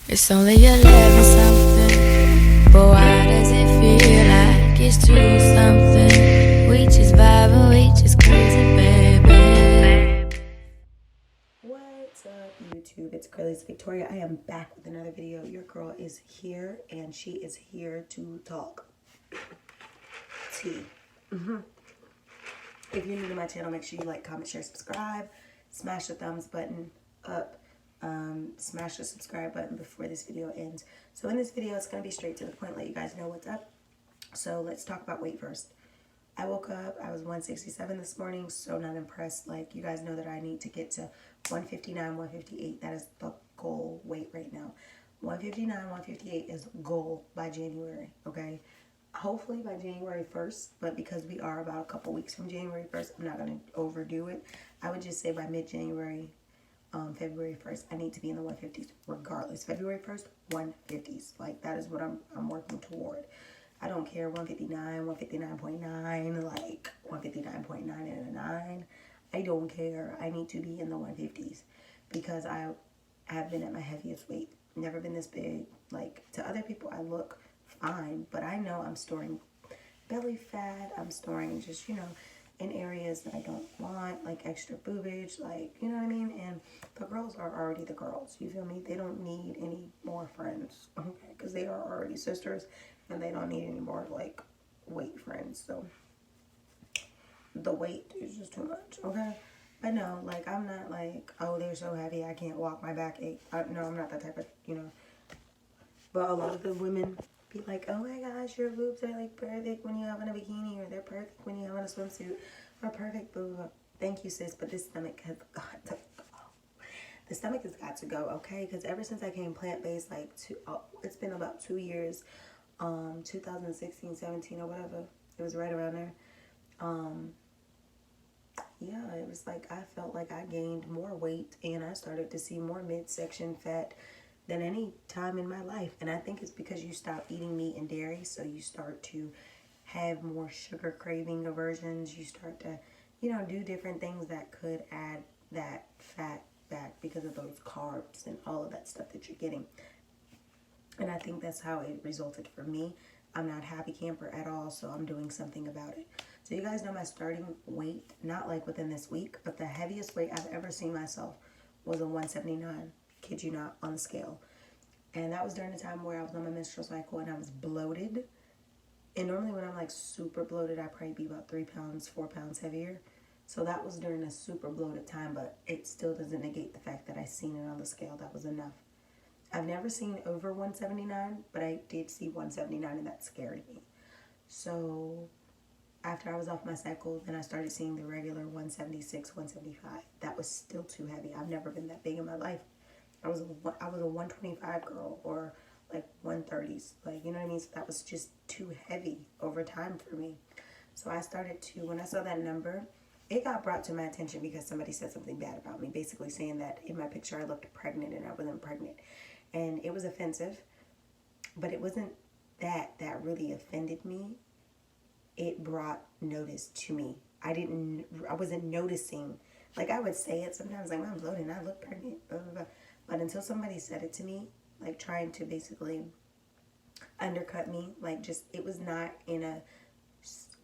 It's only 11 something, but why does it feel like it's 2 something? We just vibing, we just crazy, baby. What's up, YouTube? It's Cralisa Victoria. I am back with another video. Your girl is here, and she is here to talk tea. If you're new to my channel, make sure you like, comment, share, subscribe. Smash the thumbs button up. Smash the subscribe button before this video ends. So in this video, it's going to be straight to the point, let you guys know what's up. So let's talk about weight first. I woke up, I was 167 this morning, so not impressed. Like, you guys know that I need to get to 159, 158. That is the goal weight right now. 159, 158 is goal by January, okay? Hopefully by January 1st, but because we are about a couple weeks from January 1st, I'm not going to overdo it. I would just say by mid-January, February 1st, I need to be in the 150s regardless. February 1st, 150s. Like, that is what I'm working toward. I don't care 159, 159.9, like 159.9 and a 9. I don't care. I need to be in the 150s because I have been at my heaviest weight. Never been this big. Like, to other people, I look fine, but I know I'm storing belly fat. I'm storing just, in areas that I don't want, like extra boobage, like, you know what I mean? And the girls are already the girls, you feel me? They don't need any more friends, okay? Because they are already sisters, and they don't need any more, like, weight friends. So the weight is just too much, okay? But no, like, I'm not like, oh, they're so heavy, I can't walk, my back ache. No, I'm not that type of, But a lot of the women be like, oh my gosh, your boobs are like perfect when you have on a bikini, or they're perfect when you have on a swimsuit, or perfect boob. Thank you, sis, but this stomach has got to go. The stomach has got to go, okay? Because ever since I came plant-based, like, it's been about 2 years, 2016, 17, or whatever. It was right around there. Yeah, it was like I felt like I gained more weight, and I started to see more midsection fat than any time in my life. And I think it's because you stop eating meat and dairy, so you start to have more sugar craving aversions. You start to, do different things that could add that fat back because of those carbs and all of that stuff that you're getting. And I think that's how it resulted for me. I'm not happy camper at all, so I'm doing something about it. So you guys know my starting weight, not like within this week, but the heaviest weight I've ever seen myself was a 179. Kid you not, on the scale. And that was during the time where I was on my menstrual cycle and I was bloated. And normally when I'm like super bloated, I probably be about 3 pounds, 4 pounds heavier. So that was during a super bloated time, but it still doesn't negate the fact that I seen it on the scale. That was enough. I've never seen over 179, but I did see 179, and that scared me. So after I was off my cycle, then I started seeing the regular 176, 175. That was still too heavy. I've never been that big in my life. I was a 125 girl, or like 130s, like, you know what I mean? So that was just too heavy over time for me. So I started to, when I saw that number, it got brought to my attention because somebody said something bad about me, basically saying that in my picture I looked pregnant and I wasn't pregnant. And it was offensive, but it wasn't that really offended me. It brought notice to me. I wasn't noticing. Like, I would say it sometimes, like, I'm bloated and I look pregnant, blah, blah, blah. But until somebody said it to me, like, trying to basically undercut me, like, just, it was not in a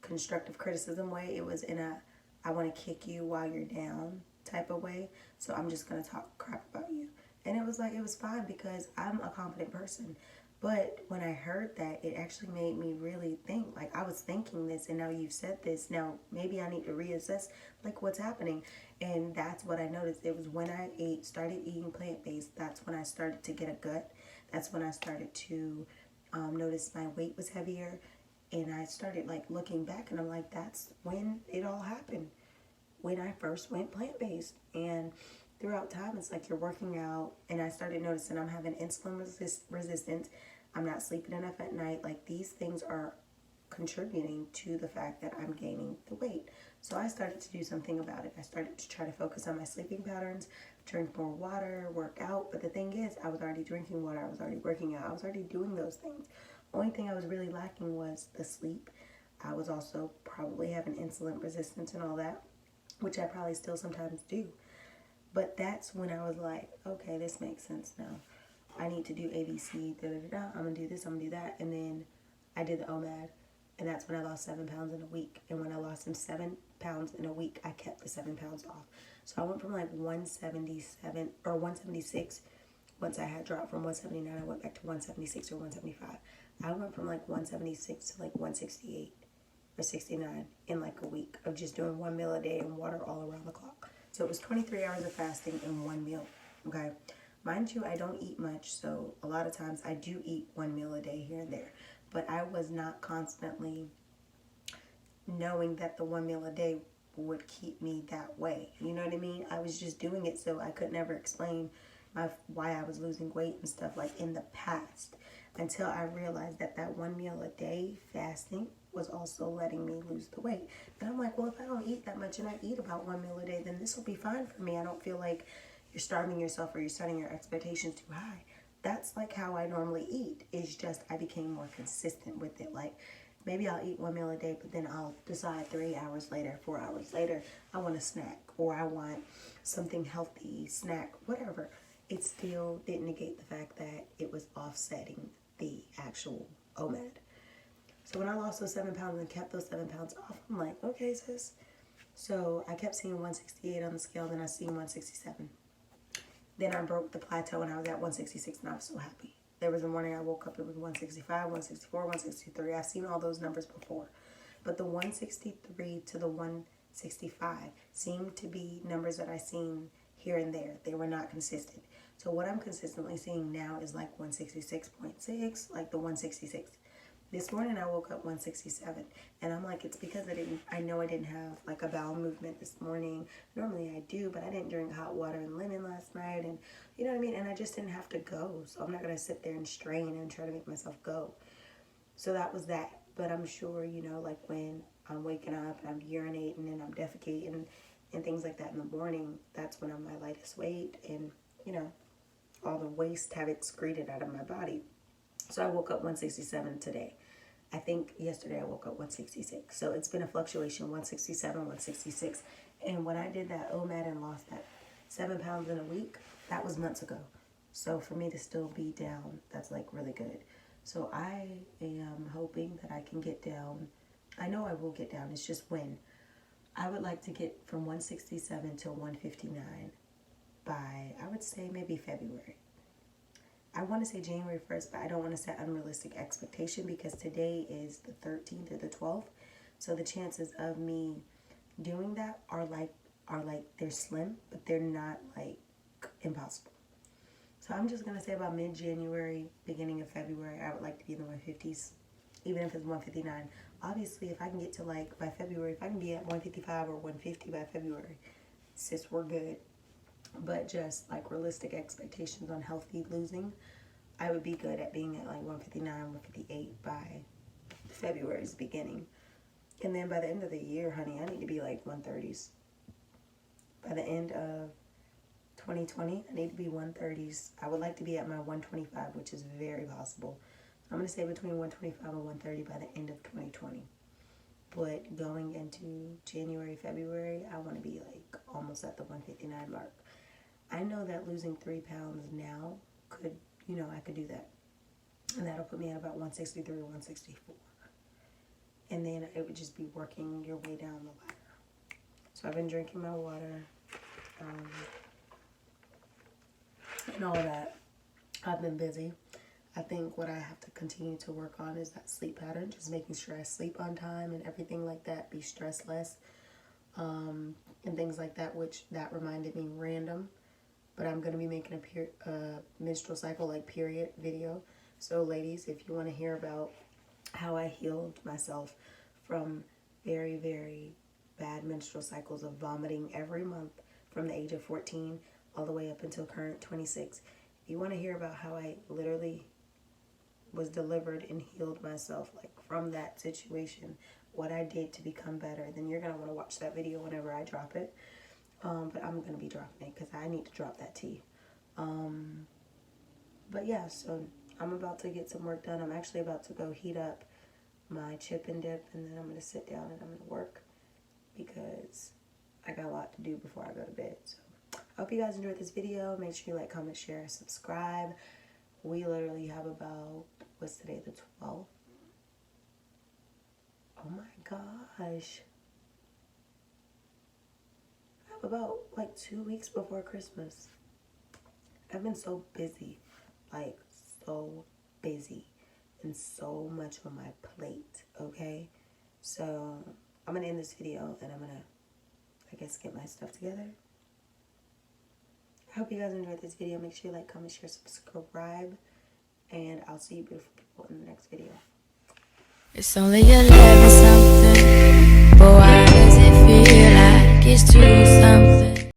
constructive criticism way. It was in a, I want to kick you while you're down type of way. So I'm just going to talk crap about you. And it was like, it was fine because I'm a confident person. But when I heard that, it actually made me really think, like, I was thinking this, and now you've said this. Now, maybe I need to reassess, like, what's happening. And that's what I noticed. It was when I started eating plant-based, that's when I started to get a gut. That's when I started to notice my weight was heavier. And I started, like, looking back, and I'm like, that's when it all happened. When I first went plant-based. And throughout time, it's like you're working out, and I started noticing I'm having insulin resistance. I'm not sleeping enough at night. Like, these things are contributing to the fact that I'm gaining the weight. So I started to do something about it. I started to try to focus on my sleeping patterns, drink more water, work out. But the thing is, I was already drinking water. I was already working out. I was already doing those things. Only thing I was really lacking was the sleep. I was also probably having insulin resistance and all that, which I probably still sometimes do. But that's when I was like, okay, this makes sense now. I need to do ABC, I'm gonna do this, I'm gonna do that. And then I did the OMAD, and that's when I lost 7 pounds in a week. And when I lost them 7 pounds in a week, I kept the 7 pounds off. So I went from like 177 or 176. Once I had dropped from 179, I went back to 176 or 175. I went from like 176 to like 168 or 69 in like a week of just doing 1 meal a day and water all around the clock. So it was 23 hours of fasting and 1 meal, okay? Mind you, I don't eat much, so a lot of times I do eat 1 meal a day here and there. But I was not constantly knowing that the 1 meal a day would keep me that way. You know what I mean? I was just doing it so I could never explain why I was losing weight and stuff like in the past, until I realized that that 1 meal a day fasting was also letting me lose the weight. And I'm like, well, if I don't eat that much and I eat about 1 meal a day, then this will be fine for me. I don't feel like you're starving yourself or you're setting your expectations too high. That's like how I normally eat. It's just I became more consistent with it. Like, maybe I'll eat 1 meal a day, but then I'll decide 3 hours later, 4 hours later, I want a snack or I want something healthy, snack, whatever. It still didn't negate the fact that it was offsetting the actual OMAD. So when I lost those 7 pounds and kept those 7 pounds off, I'm like, okay, sis. So I kept seeing 168 on the scale, then I seen 167. Then I broke the plateau and I was at 166 and I was so happy. There was a morning I woke up, it was 165, 164, 163. I've seen all those numbers before. But the 163 to the 165 seemed to be numbers that I seen here and there. They were not consistent. So what I'm consistently seeing now is like 166.6, like the 166. This morning I woke up 167, and I'm like, it's because I know I didn't have like a bowel movement this morning. Normally I do, but I didn't drink hot water and lemon last night, and you know what I mean? And I just didn't have to go, so I'm not going to sit there and strain and try to make myself go. So that was that. But I'm sure, you know, like when I'm waking up and I'm urinating and I'm defecating and things like that in the morning, that's when I'm my lightest weight, and you know, all the waste have excreted out of my body. So I woke up 167 today. I think yesterday I woke up 166. So it's been a fluctuation, 167, 166. And when I did that OMAD and lost that 7 pounds in a week, that was months ago. So for me to still be down, that's like really good. So I am hoping that I can get down. I know I will get down. It's just when. I would like to get from 167 to 159 by, I would say, maybe February. I want to say January 1st, but I don't want to set unrealistic expectation because today is the 13th or the 12th. So the chances of me doing that are like they're slim, but they're not like impossible. So I'm just going to say about mid-January, beginning of February, I would like to be in the 150s, even if it's 159. Obviously, if I can get to like by February, if I can be at 155 or 150 by February, sis, we're good. But just like realistic expectations on healthy losing, I would be good at being at like 159, 158 by February's beginning. And then by the end of the year, honey, I need to be like 130s. By the end of 2020, I need to be 130s. I would like to be at my 125, which is very possible. I'm going to say between 125 and 130 by the end of 2020. But going into January, February, I want to be like almost at the 159 mark. I know that losing 3 pounds now could, you know, I could do that. And that'll put me at about 163 or 164. And then it would just be working your way down the ladder. So I've been drinking my water and all that. I've been busy. I think what I have to continue to work on is that sleep pattern, just making sure I sleep on time and everything like that, be stressed less, and things like that, which that reminded me random. But I'm going to be making a menstrual cycle, like period video. So ladies, if you want to hear about how I healed myself from very, very bad menstrual cycles of vomiting every month from the age of 14 all the way up until current 26. If you want to hear about how I literally was delivered and healed myself like from that situation, what I did to become better, then you're going to want to watch that video whenever I drop it. But I'm going to be dropping it because I need to drop that tea. But yeah, so I'm about to get some work done. I'm actually about to go heat up my chip and dip, and then I'm going to sit down and I'm going to work because I got a lot to do before I go to bed. So hope you guys enjoyed this video. Make sure you like, comment, share, subscribe. We literally have about, what's today, the 12th? Oh my gosh. I have about like 2 weeks before Christmas. I've been so busy, like so busy, and so much on my plate, okay? So I'm gonna end this video and I'm gonna, I guess, get my stuff together. I hope you guys enjoyed this video. Make sure you like, comment, share, subscribe, and I'll see you beautiful people in the next video. It's only 11 something, but why does it feel like it's 2 something?